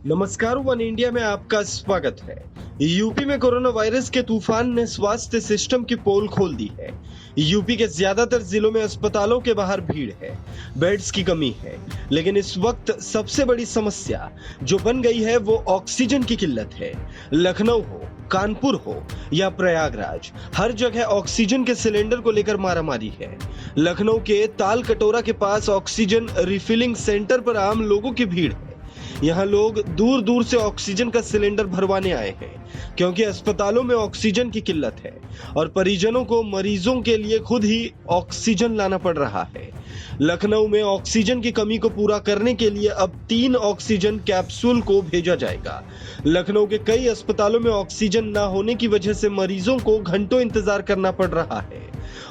नमस्कार, one India में आपका स्वागत है। यूपी में कोरोना वायरस के तूफान ने स्वास्थ्य सिस्टम की पोल खोल दी है। यूपी के ज्यादातर जिलों में अस्पतालों के बाहर भीड़ है, बेड्स की कमी है, लेकिन इस वक्त सबसे बड़ी समस्या जो बन गई है वो ऑक्सीजन की किल्लत है। लखनऊ हो, कानपुर हो या प्रयागराज, हर जगह ऑक्सीजन के सिलेंडर को लेकर मारामारी है। लखनऊ के ताल कटोरा के पास ऑक्सीजन रिफिलिंग सेंटर पर आम लोगों की भीड़ है। यहाँ लोग दूर दूर से ऑक्सीजन का सिलेंडर भरवाने आए हैं क्योंकि अस्पतालों में ऑक्सीजन की किल्लत है और परिजनों को मरीजों के लिए खुद ही ऑक्सीजन लाना पड़ रहा है। लखनऊ में ऑक्सीजन की कमी को पूरा करने के लिए अब 3 ऑक्सीजन कैप्सूल को भेजा जाएगा। लखनऊ के कई अस्पतालों में ऑक्सीजन न होने की वजह से मरीजों को घंटों इंतजार करना पड़ रहा है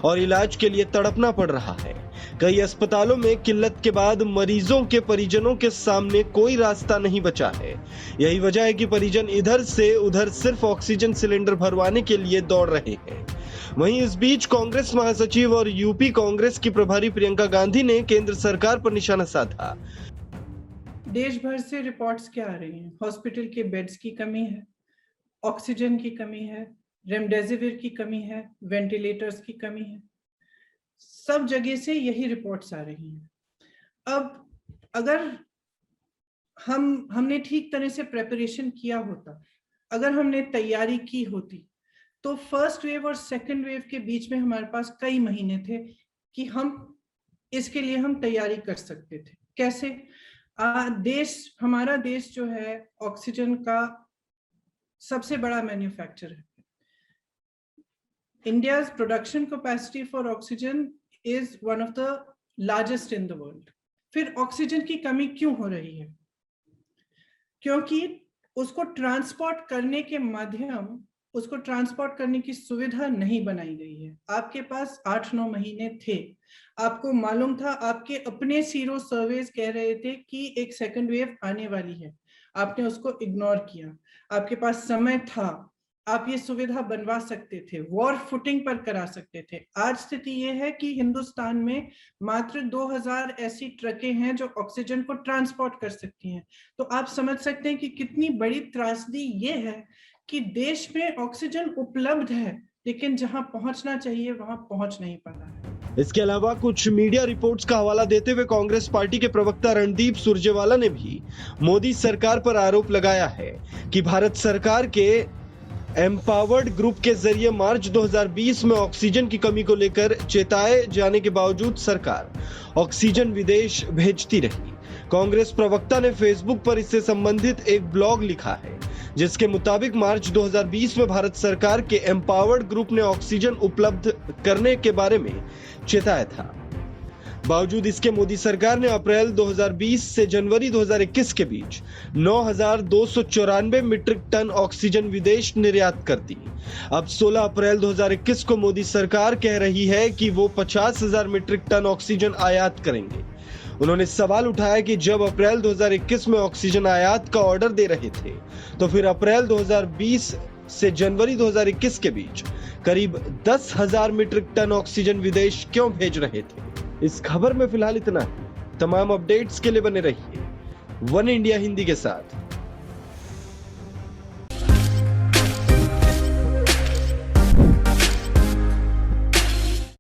और इलाज के लिए तड़पना पड़ रहा है। कई अस्पतालों में किल्लत के बाद मरीजों के परिजनों के सामने कोई रास्ता नहीं बचा है। यही वजह है कि परिजन इधर से उधर सिर्फ ऑक्सीजन सिलेंडर भरवाने के लिए दौड़ रहे हैं। वहीं इस बीच कांग्रेस महासचिव और यूपी कांग्रेस की प्रभारी प्रियंका गांधी ने केंद्र सरकार पर निशाना साधा। देश भर से रिपोर्ट्स क्या आ रही हैं? हॉस्पिटल के बेड्स की कमी है, ऑक्सीजन की कमी है, रेमडेसिविर की कमी है, वेंटिलेटर्स की कमी है। सब जगह से यही रिपोर्ट्स आ रही हैं। अब अगर हमने ठीक तरह से प्रिपरेशन किया होता, अगर हमने तैयारी की होती, तो फर्स्ट वेव और सेकंड वेव के बीच में हमारे पास कई महीने थे कि हम इसके लिए हम तैयारी कर सकते थे। कैसे? हमारा देश जो है ऑक्सीजन का सबसे बड़ा मैन्युफैक्चरर है। India's production capacity for oxygen is one of the largest in the world. फिर ऑक्सीजन की कमी क्यों हो रही है? क्योंकि उसको ट्रांसपोर्ट करने की सुविधा नहीं बनाई गई है। आपके पास 8-9 महीने थे, आपको मालूम था, आपके अपने सीरो सर्वेस कह रहे थे कि एक सेकंड वेव आने वाली है, आपने उसको इग्नोर किया। आपके पास समय था, आप ये सुविधा बनवा सकते थे, वॉर फुटिंग पर करा सकते थे। आज स्थिति ये है कि हिंदुस्तान में मात्र 2000 ऐसी ट्रकें हैं जो ऑक्सीजन को ट्रांसपोर्ट कर सकती हैं। तो आप समझ सकते हैं कि कितनी बड़ी त्रासदी ये है कि देश में ऑक्सीजन उपलब्ध है, लेकिन जहां पहुंचना चाहिए वहां पहुंच नहीं पा रहा है। इसके अलावा कुछ मीडिया रिपोर्ट्स का हवाला देते हुए कांग्रेस पार्टी के प्रवक्ता रणदीप सुरजेवाला ने भी मोदी सरकार पर आरोप लगाया है कि भारत सरकार के एम्पावर्ड ग्रुप के जरिए मार्च 2020 में ऑक्सीजन की कमी को लेकर चेताए जाने के बावजूद सरकार ऑक्सीजन विदेश भेजती रही। कांग्रेस प्रवक्ता ने फेसबुक पर इससे संबंधित एक ब्लॉग लिखा है, जिसके मुताबिक मार्च 2020 में भारत सरकार के एम्पावर्ड ग्रुप ने ऑक्सीजन उपलब्ध करने के बारे में चेताया था। बावजूद इसके मोदी सरकार ने अप्रैल 2020 से जनवरी 2021 के बीच 9,294 मीट्रिक टन ऑक्सीजन विदेश निर्यात कर दी। अब 16 अप्रैल 2021 को मोदी सरकार कह रही है कि वो 50,000 मीट्रिक टन ऑक्सीजन आयात करेंगे। उन्होंने सवाल उठाया कि जब अप्रैल 2021 में ऑक्सीजन आयात का ऑर्डर दे रहे थे, तो फिर अप्रैल 2020 से जनवरी 2021 के बीच करीब 10,000 मीट्रिक टन ऑक्सीजन विदेश क्यों भेज रहे थे? इस खबर में फिलहाल इतना ही। तमाम अपडेट्स के लिए बने रहिए वन इंडिया हिंदी के साथ।